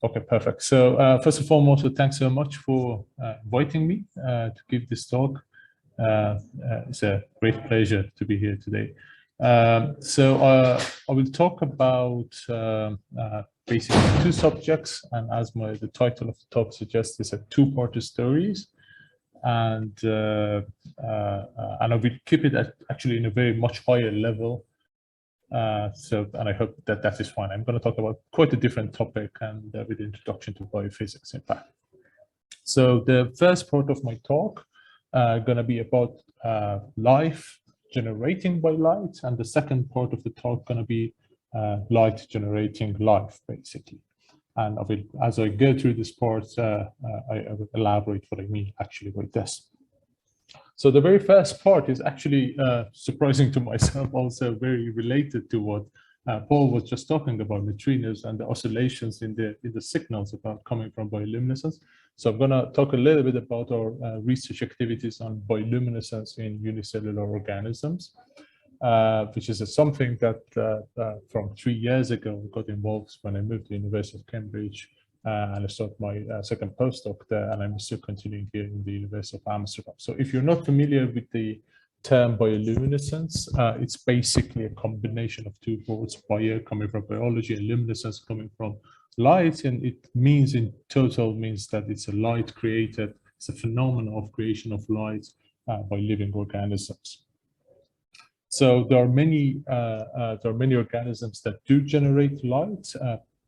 Okay, perfect. So first and foremost, thanks so much for inviting me to give this talk. It's a great pleasure to be here today. I will talk about basically two subjects, and as the title of the talk suggests, it's a two-part stories, and I will keep it actually in a very much higher level. And I hope that that is fine. I'm going to talk about quite a different topic and with the introduction to biophysics, in fact. So the first part of my talk going to be about life generating by light, and the second part of the talk going to be light generating life, basically. And I will, as I go through this part, I will elaborate what I mean actually by this. So the very first part is actually surprising to myself, also very related to what Paul was just talking about, neutrinos and the oscillations in the signals about coming from bioluminescence. So I'm going to talk a little bit about our research activities on bioluminescence in unicellular organisms, which is something that from 3 years ago got involved when I moved to the University of Cambridge. And I started my second postdoc there, and I'm still continuing here in the University of Amsterdam. So if you're not familiar with the term bioluminescence, it's basically a combination of two words, bio coming from biology and luminescence coming from light, and it means in total means that it's a light created, it's a phenomenon of creation of light by living organisms. So there are many organisms that do generate light.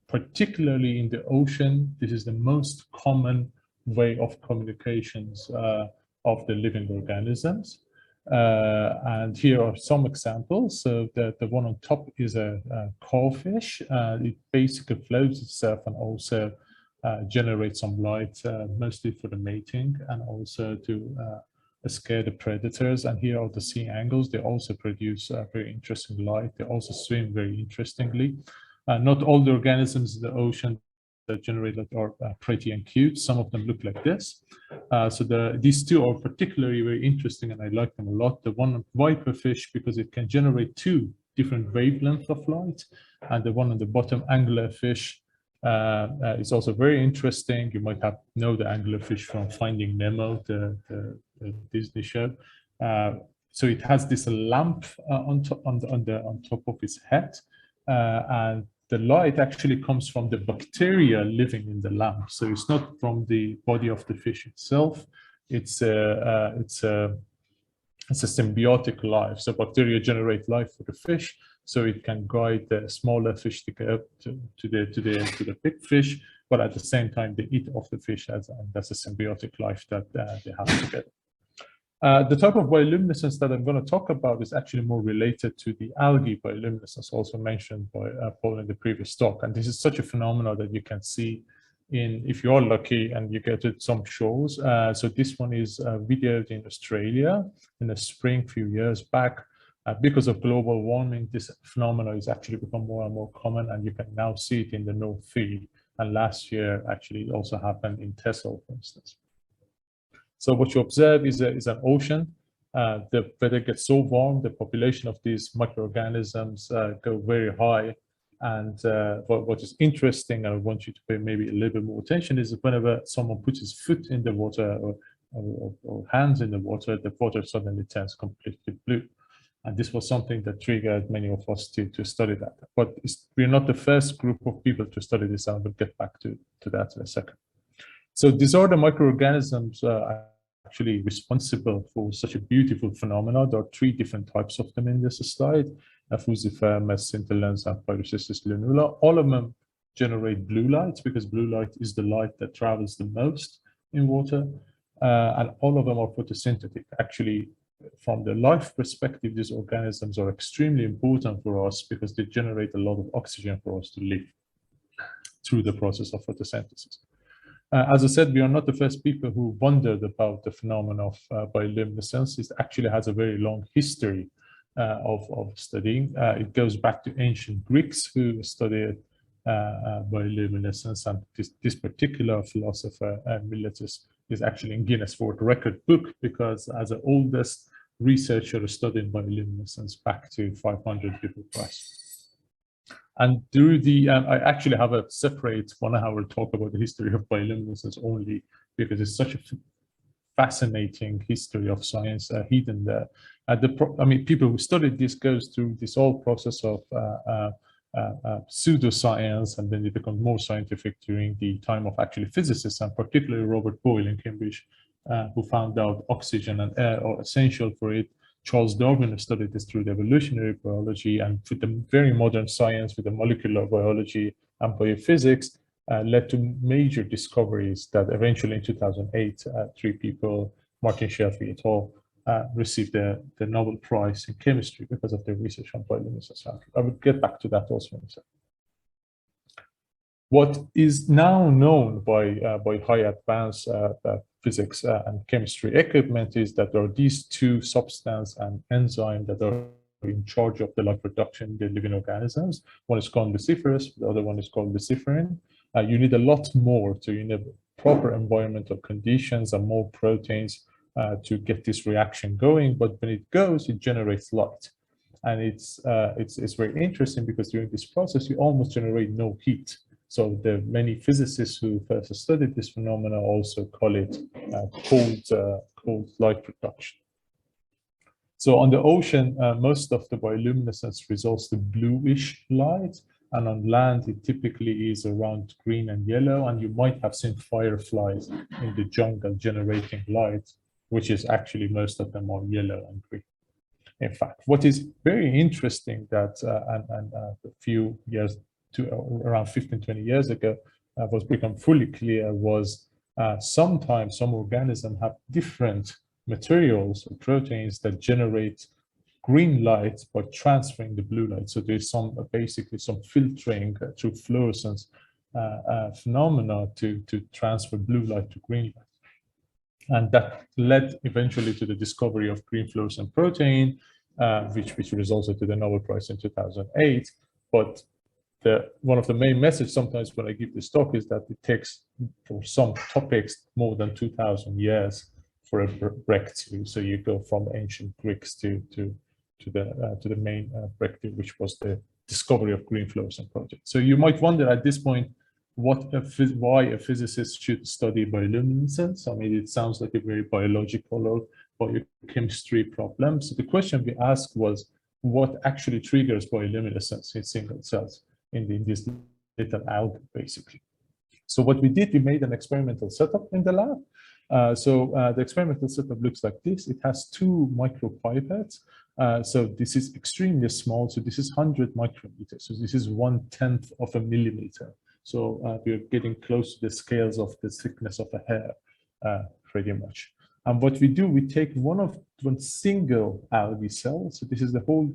Particularly in the ocean, this is the most common way of communications of the living organisms. And here are some examples. So the one on top is a crawfish. It basically floats itself and also generates some light, mostly for the mating and also to scare the predators. And here are the sea angles. They also produce very interesting light. They also swim very interestingly. Not all the organisms in the ocean that generate light are pretty and cute. Some of them look like this. These two are particularly very interesting, and I like them a lot. The one on viperfish, because it can generate two different wavelengths of light, and the one on the bottom, anglerfish, is also very interesting. You might know the anglerfish from Finding Nemo, the Disney show. So it has this lamp on top of its head, and the light actually comes from the bacteria living in the lamp. So it's not from the body of the fish itself. It's a symbiotic life. So bacteria generate life for the fish, so it can guide the smaller fish to go to the big fish. But at the same time, they eat off the fish, and that's a symbiotic life that they have together. The type of bioluminescence that I'm going to talk about is actually more related to the algae bioluminescence, also mentioned by Paul in the previous talk. And this is such a phenomenon that you can see if you're lucky and you get to some shows. So this one is videoed in Australia in the spring a few years back. Because of global warming, this phenomenon has actually become more and more common, and you can now see it in the North Sea. And last year, actually, it also happened in Texel, for instance. So what you observe is an ocean. The weather gets so warm, the population of these microorganisms go very high. And what is interesting, and I want you to pay maybe a little bit more attention, is that whenever someone puts his foot in the water or hands in the water suddenly turns completely blue. And this was something that triggered many of us to study that. But we're not the first group of people to study this, and we'll get back to that in a second. So these are the microorganisms actually responsible for such a beautiful phenomenon. There are 3 different types of them in this slide: Fusiformes, scintillans, and Pyrocystis lunula. All of them generate blue light, because blue light is the light that travels the most in water. And all of them are photosynthetic. Actually, from the life perspective, these organisms are extremely important for us because they generate a lot of oxygen for us to live through the process of photosynthesis. As I said, we are not the first people who wondered about the phenomenon of bioluminescence. It actually has a very long history of studying. It goes back to ancient Greeks who studied bioluminescence, and this particular philosopher, Meletus, is actually in Guinness World Record book because as the oldest researcher studying bioluminescence back to 500 before Christ. And through the, I actually have a separate 1 hour talk about the history of bioluminescence only, because it's such a fascinating history of science hidden there. I mean, people who studied this goes through this whole process of pseudoscience, and then it becomes more scientific during the time of actually physicists, and particularly Robert Boyle in Cambridge, who found out oxygen and air are essential for it. Charles Darwin studied this through the evolutionary biology, and with the very modern science, with the molecular biology and biophysics, led to major discoveries that eventually in 2008, 3 people, Martin Shelby et al., received the Nobel Prize in chemistry because of their research on bioluminescence. I will get back to that also in a second. What is now known by high advanced physics and chemistry equipment is that there are these 2 substances and enzymes that are in charge of the life production in the living organisms. One is called luciferase, the other one is called luciferin. You need a lot more to enable proper environmental conditions and more proteins to get this reaction going. But when it goes, it generates light. And it's very interesting because during this process, you almost generate no heat. So the many physicists who first studied this phenomena also call it cold light production. So on the ocean, most of the bioluminescence results in bluish light, and on land it typically is around green and yellow, and you might have seen fireflies in the jungle generating light, which is actually most of them are yellow and green. In fact, what is very interesting that a few years to around 15-20 years ago was become fully clear was sometimes some organisms have different materials or proteins that generate green light by transferring the blue light. So there's basically some filtering through fluorescence phenomena to transfer blue light to green light. And that led eventually to the discovery of green fluorescent protein, which resulted to the Nobel Prize in 2008. But one of the main messages sometimes when I give this talk is that it takes for some topics more than 2,000 years for a breakthrough. So you go from ancient Greeks to the main breakthrough, which was the discovery of green fluorescent protein. So you might wonder at this point, why a physicist should study bioluminescence. I mean, it sounds like a very biological or biochemistry problem. So the question we asked was, what actually triggers bioluminescence in single cells in this little algae, basically? So what we did, we made an experimental setup in the lab. The experimental setup looks like this. It has 2 micropipettes. So this is extremely small. So this is 100 micrometers. So this is 1/10 of a millimeter. So we're getting close to the scales of the thickness of a hair, pretty much. And what we do, we take one single algae cell. So this is the whole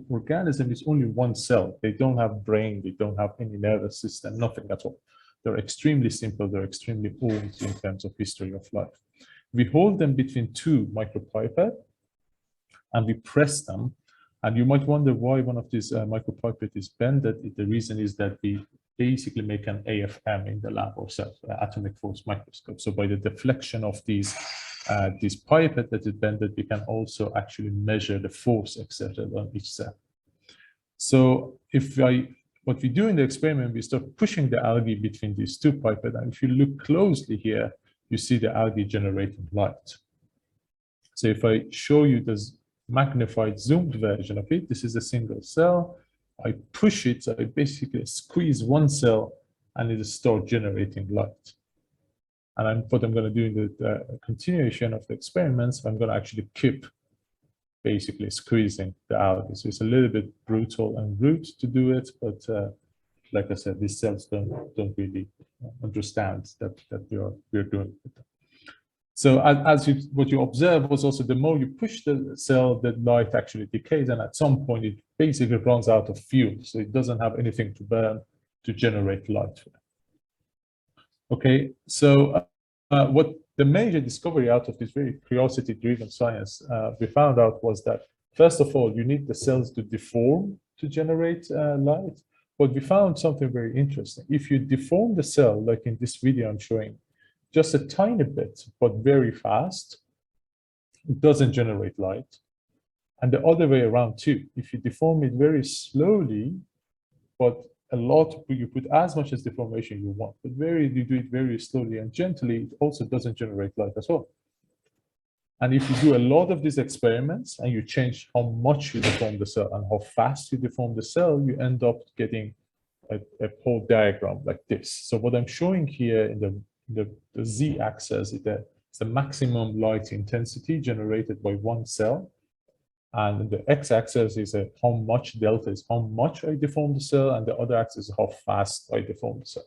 organism is only one cell. They don't have brain. They don't have any nervous system, nothing at all. They're extremely simple. They're extremely old in terms of history of life. We hold them between 2 micropipettes and we press them. And you might wonder why one of these micropipettes is bended. The reason is that we basically make an AFM in the lab ourselves, atomic force microscope. So by the deflection of these pipette that is bended, we can also actually measure the force exerted on each cell. So what we do in the experiment, we start pushing the algae between these 2 pipettes. And if you look closely here, you see the algae generating light. So if I show you this magnified zoomed version of it, this is a single cell. I push it, so I basically squeeze one cell and it starts generating light. And what I'm going to do in the continuation of the experiments, I'm going to actually keep basically squeezing the algae. So it's a little bit brutal and rude to do it, but like I said, these cells don't really understand that we're doing it. So what you observe was also the more you push the cell, the light actually decays, and at some point it basically runs out of fuel, so it doesn't have anything to burn to generate light. Okay, so what the major discovery out of this very curiosity-driven science we found out was that, first of all, you need the cells to deform to generate light. But we found something very interesting. If you deform the cell, like in this video I'm showing, just a tiny bit, but very fast, it doesn't generate light. And the other way around too. If you deform it very slowly, but you put as much as deformation you want, but you do it very slowly and gently, it also doesn't generate light as well. And if you do a lot of these experiments and you change how much you deform the cell and how fast you deform the cell, you end up getting a whole diagram like this. So what I'm showing here in the z-axis is the maximum light intensity generated by one cell. And the x-axis is how much delta is how much I deform the cell, and the other axis is how fast I deform the cell.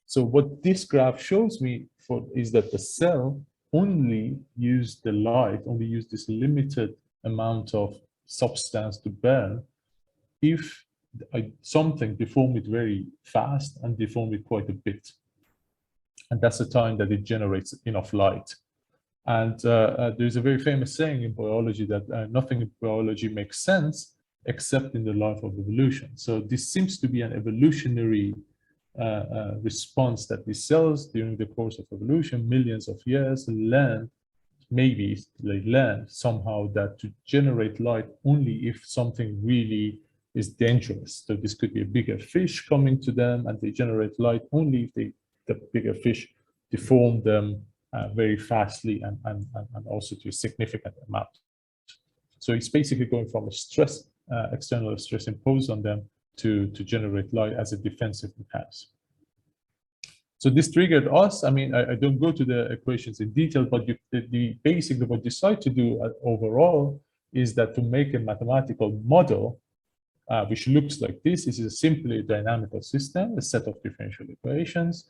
So what this graph shows me is that the cell only use the light, only use this limited amount of substance to burn if something deform it very fast and deform it quite a bit. And that's the time that it generates enough light. And there's a very famous saying in biology that nothing in biology makes sense except in the life of evolution. So this seems to be an evolutionary response that these cells during the course of evolution, millions of years, maybe they learn somehow that to generate light only if something really is dangerous. So this could be a bigger fish coming to them, and they generate light only if the bigger fish deform them very fastly and also to a significant amount. So it's basically going from a stress, external stress imposed on them to generate light as a defensive mechanism. So this triggered us. I mean, I don't go to the equations in detail, but basically what you decide to do overall is that to make a mathematical model, which looks like this. This is a simply dynamical system, a set of differential equations.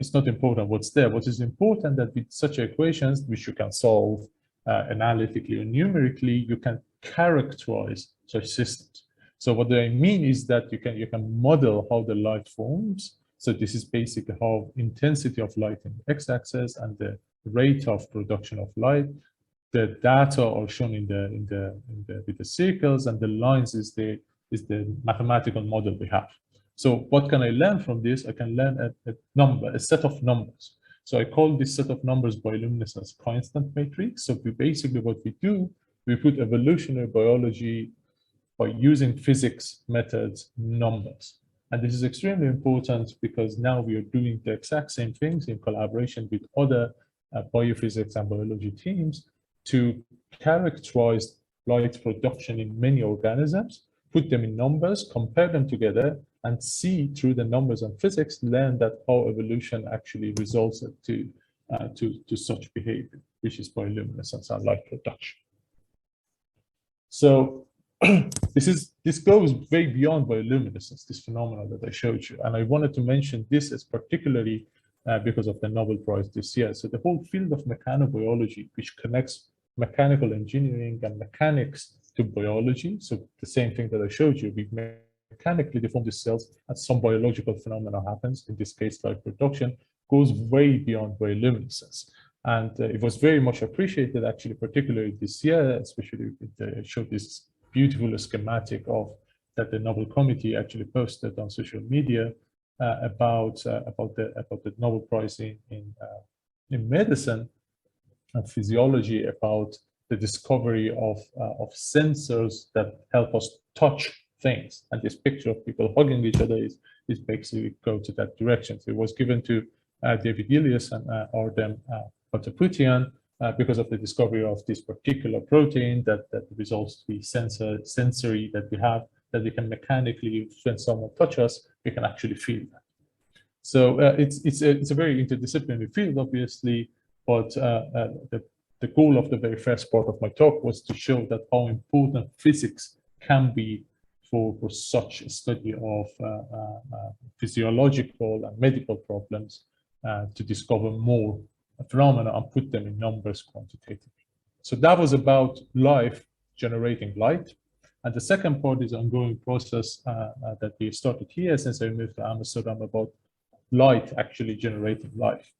It's not important what's there. What is important that with such equations, which you can solve analytically or numerically, you can characterize such systems. So what I mean is that you can model how the light forms. So this is basically how intensity of light in the x-axis and the rate of production of light. The data are shown with the circles, and the lines is the mathematical model we have. So what can I learn from this? I can learn a set of numbers. So I call this set of numbers bioluminescence constant matrix. So what we do, we put evolutionary biology by using physics methods numbers. And this is extremely important because now we are doing the exact same things in collaboration with other biophysics and biology teams to characterize light production in many organisms, put them in numbers, compare them together, and see through the numbers and physics, learn that how evolution actually results to such behavior, which is bioluminescence and light production. So this goes way beyond bioluminescence, this phenomenon that I showed you. And I wanted to mention this as particularly because of the Nobel Prize this year. So the whole field of mechanobiology, which connects mechanical engineering and mechanics to biology. So the same thing that I showed you, we mechanically deform the cells and some biological phenomena happens, in this case light production, goes way beyond bioluminescence. And it was very much appreciated actually, particularly this year, especially it showed this beautiful schematic of that the Nobel Committee actually posted on social media about the Nobel Prize in medicine and physiology, about the discovery of sensors that help us touch things. And this picture of people hugging each other is basically go to that direction. So it was given to David Gillies and Ardem Pataputian because of the discovery of this particular protein that results to be sensory that we have, that we can mechanically, when someone touches us, we can actually feel that. So it's a very interdisciplinary field, obviously, but the goal of the very first part of my talk was to show that how important physics can be for such a study of physiological and medical problems, to discover more phenomena and put them in numbers quantitatively. So that was about life generating light. And the second part is an ongoing process that we started here since I moved to Amsterdam, about light actually generating life.